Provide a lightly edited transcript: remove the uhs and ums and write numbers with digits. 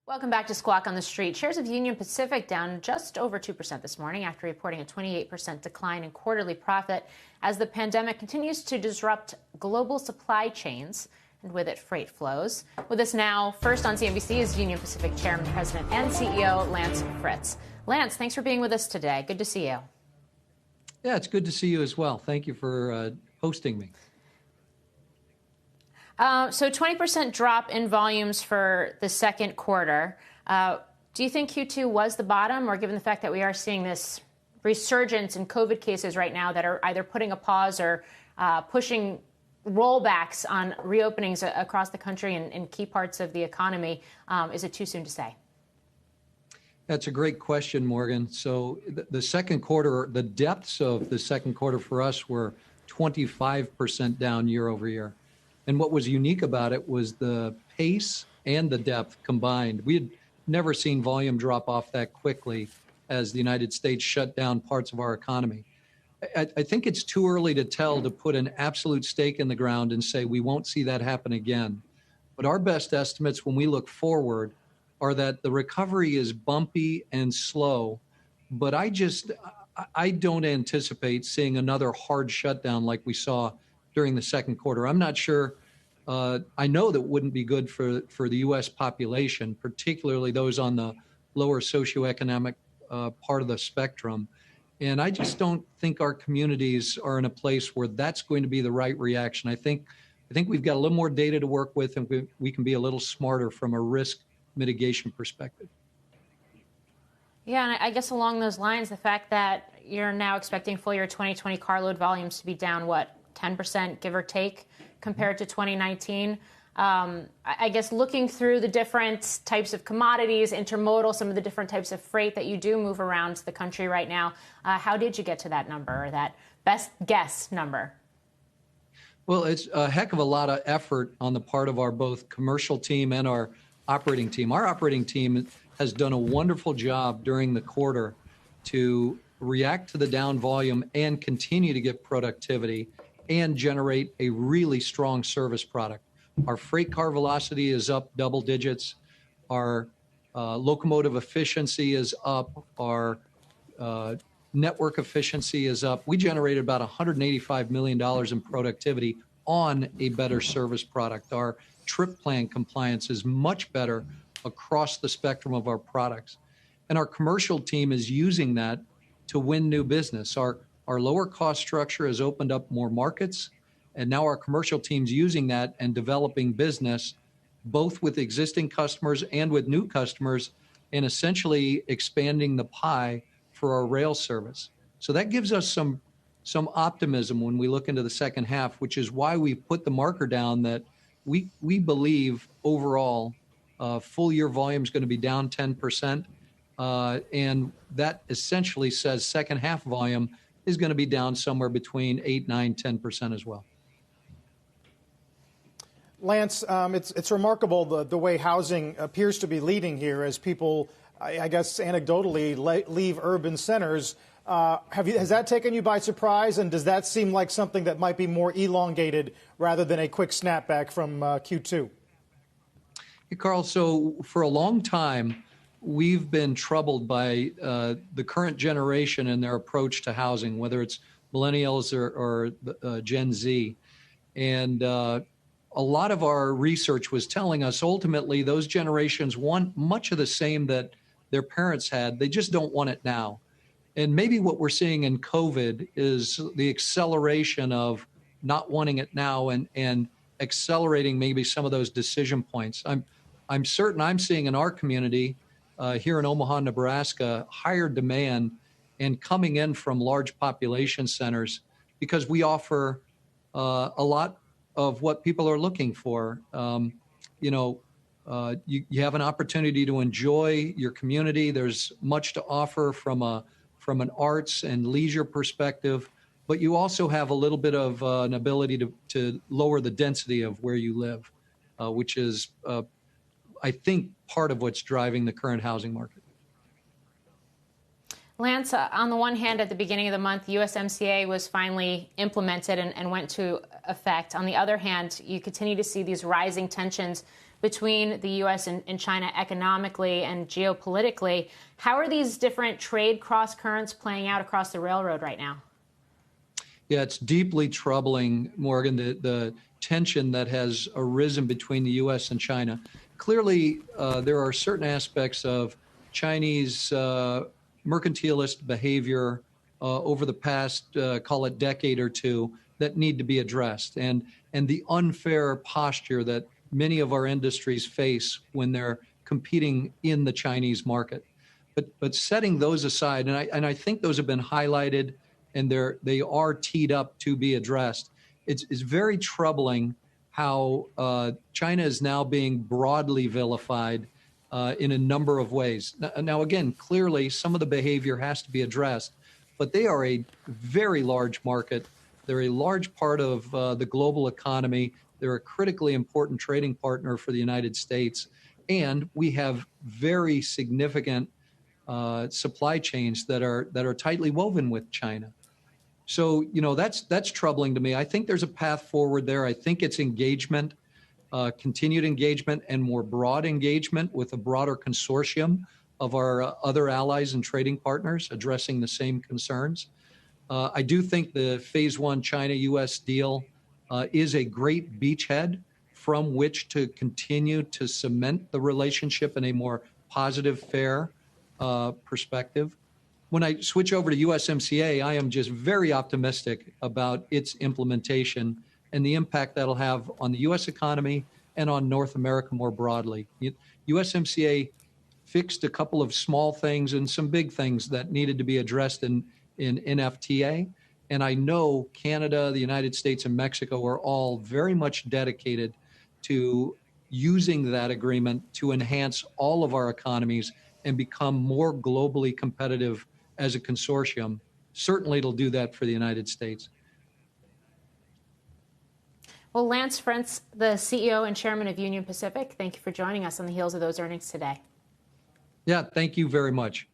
Welcome back to Squawk on the Street. Shares of Union Pacific down just over 2% this morning after reporting a 28% decline in quarterly profit as the pandemic continues to disrupt global supply chains and with it freight flows. With us now, first on CNBC is Union Pacific Chairman, President, and CEO Lance Fritz. Lance, thanks for being with us today. Good to see you. Yeah, it's good to see you as well. Thank you for hosting me. So 20% drop in volumes for the second quarter. Do you think Q2 was the bottom, or given the fact that we are seeing this resurgence in COVID cases right now that are either putting a pause or pushing rollbacks on reopenings across the country in key parts of the economy, is it too soon to say? That's a great question, Morgan. So the second quarter, the depths of the second quarter for us were 25% down year over year. And what was unique about it was the pace and the depth combined. We had never seen volume drop off that quickly as the United States shut down parts of our economy. I think it's too early to tell to put an absolute stake in the ground and say we won't see that happen again. But our best estimates when we look forward are that the recovery is bumpy and slow. But I don't anticipate seeing another hard shutdown like we saw during the second quarter. I'm not sure. I know that wouldn't be good for the U.S. population, particularly those on the lower socioeconomic part of the spectrum. And I just don't think our communities are in a place where that's going to be the right reaction. I think we've got a little more data to work with, and we can be a little smarter from a risk mitigation perspective. Yeah, and I guess along those lines, the fact that you're now expecting full year 2020 carload volumes to be down, 10%, give or take, compared to 2019. I guess looking through the different types of commodities, intermodal, some of the different types of freight that you do move around the country right now, how did you get to that number, or that best guess number? Well, it's a heck of a lot of effort on the part of our both commercial team and our operating team. Our operating team has done a wonderful job during the quarter to react to the down volume and continue to get productivity and generate a really strong service product. Our freight car velocity is up double digits. Our locomotive efficiency is up. Our network efficiency is up. We generated about $185 million in productivity on a better service product. Our trip plan compliance is much better across the spectrum of our products. And our commercial team is using that to win new business. Our lower cost structure has opened up more markets, and now our commercial team's using that and developing business, both with existing customers and with new customers, and essentially expanding the pie for our rail service. So that gives us some optimism when we look into the second half, which is why we put the marker down that we believe overall full year volume is going to be down 10%. And that essentially says second half volume is going to be down somewhere between 8, 9, 10% as well. Lance, it's remarkable the way housing appears to be leading here as people, I guess, anecdotally leave urban centers. Has that taken you by surprise? And does that seem like something that might be more elongated rather than a quick snapback from Q2? Hey, Carl, so for a long time, we've been troubled by the current generation and their approach to housing, whether it's millennials or Gen Z. And a lot of our research was telling us ultimately those generations want much of the same that their parents had. They just don't want it now. And maybe what we're seeing in COVID is the acceleration of not wanting it now and accelerating maybe some of those decision points. I'm certain I'm seeing in our community here in Omaha, Nebraska, higher demand and coming in from large population centers because we offer a lot of what people are looking for. You have an opportunity to enjoy your community. There's much to offer from an arts and leisure perspective, but you also have a little bit of an ability to lower the density of where you live, which is, I think, part of what's driving the current housing market. Lance, on the one hand, at the beginning of the month, USMCA was finally implemented and went to effect. On the other hand, you continue to see these rising tensions between the U.S. and China economically and geopolitically. How are these different trade cross currents playing out across the railroad right now? Yeah, it's deeply troubling, Morgan, the tension that has arisen between the U.S. and China. Clearly, there are certain aspects of Chinese mercantilist behavior over the past, call it decade or two, that need to be addressed. And the unfair posture that many of our industries face when they're competing in the Chinese market. But setting those aside, and I think those have been highlighted and they are teed up to be addressed. It's very troubling how China is now being broadly vilified in a number of ways. Now, again, clearly some of the behavior has to be addressed, but they are a very large market. They're a large part of the global economy. They're a critically important trading partner for the United States. And we have very significant supply chains that are tightly woven with China. So, that's troubling to me. I think there's a path forward there. I think it's engagement, continued engagement, and more broad engagement with a broader consortium of our other allies and trading partners addressing the same concerns. I do think the Phase 1 China-U.S. deal is a great beachhead from which to continue to cement the relationship in a more positive, fair perspective. When I switch over to USMCA, I am just very optimistic about its implementation and the impact that'll have on the U.S. economy and on North America more broadly. USMCA fixed a couple of small things and some big things that needed to be addressed in NFTA. And I know Canada, the United States, and Mexico are all very much dedicated to using that agreement to enhance all of our economies and become more globally competitive as a consortium. Certainly it'll do that for the United States. Well, Lance Fritz, the CEO and chairman of Union Pacific, thank you for joining us on the heels of those earnings today. Yeah, thank you very much.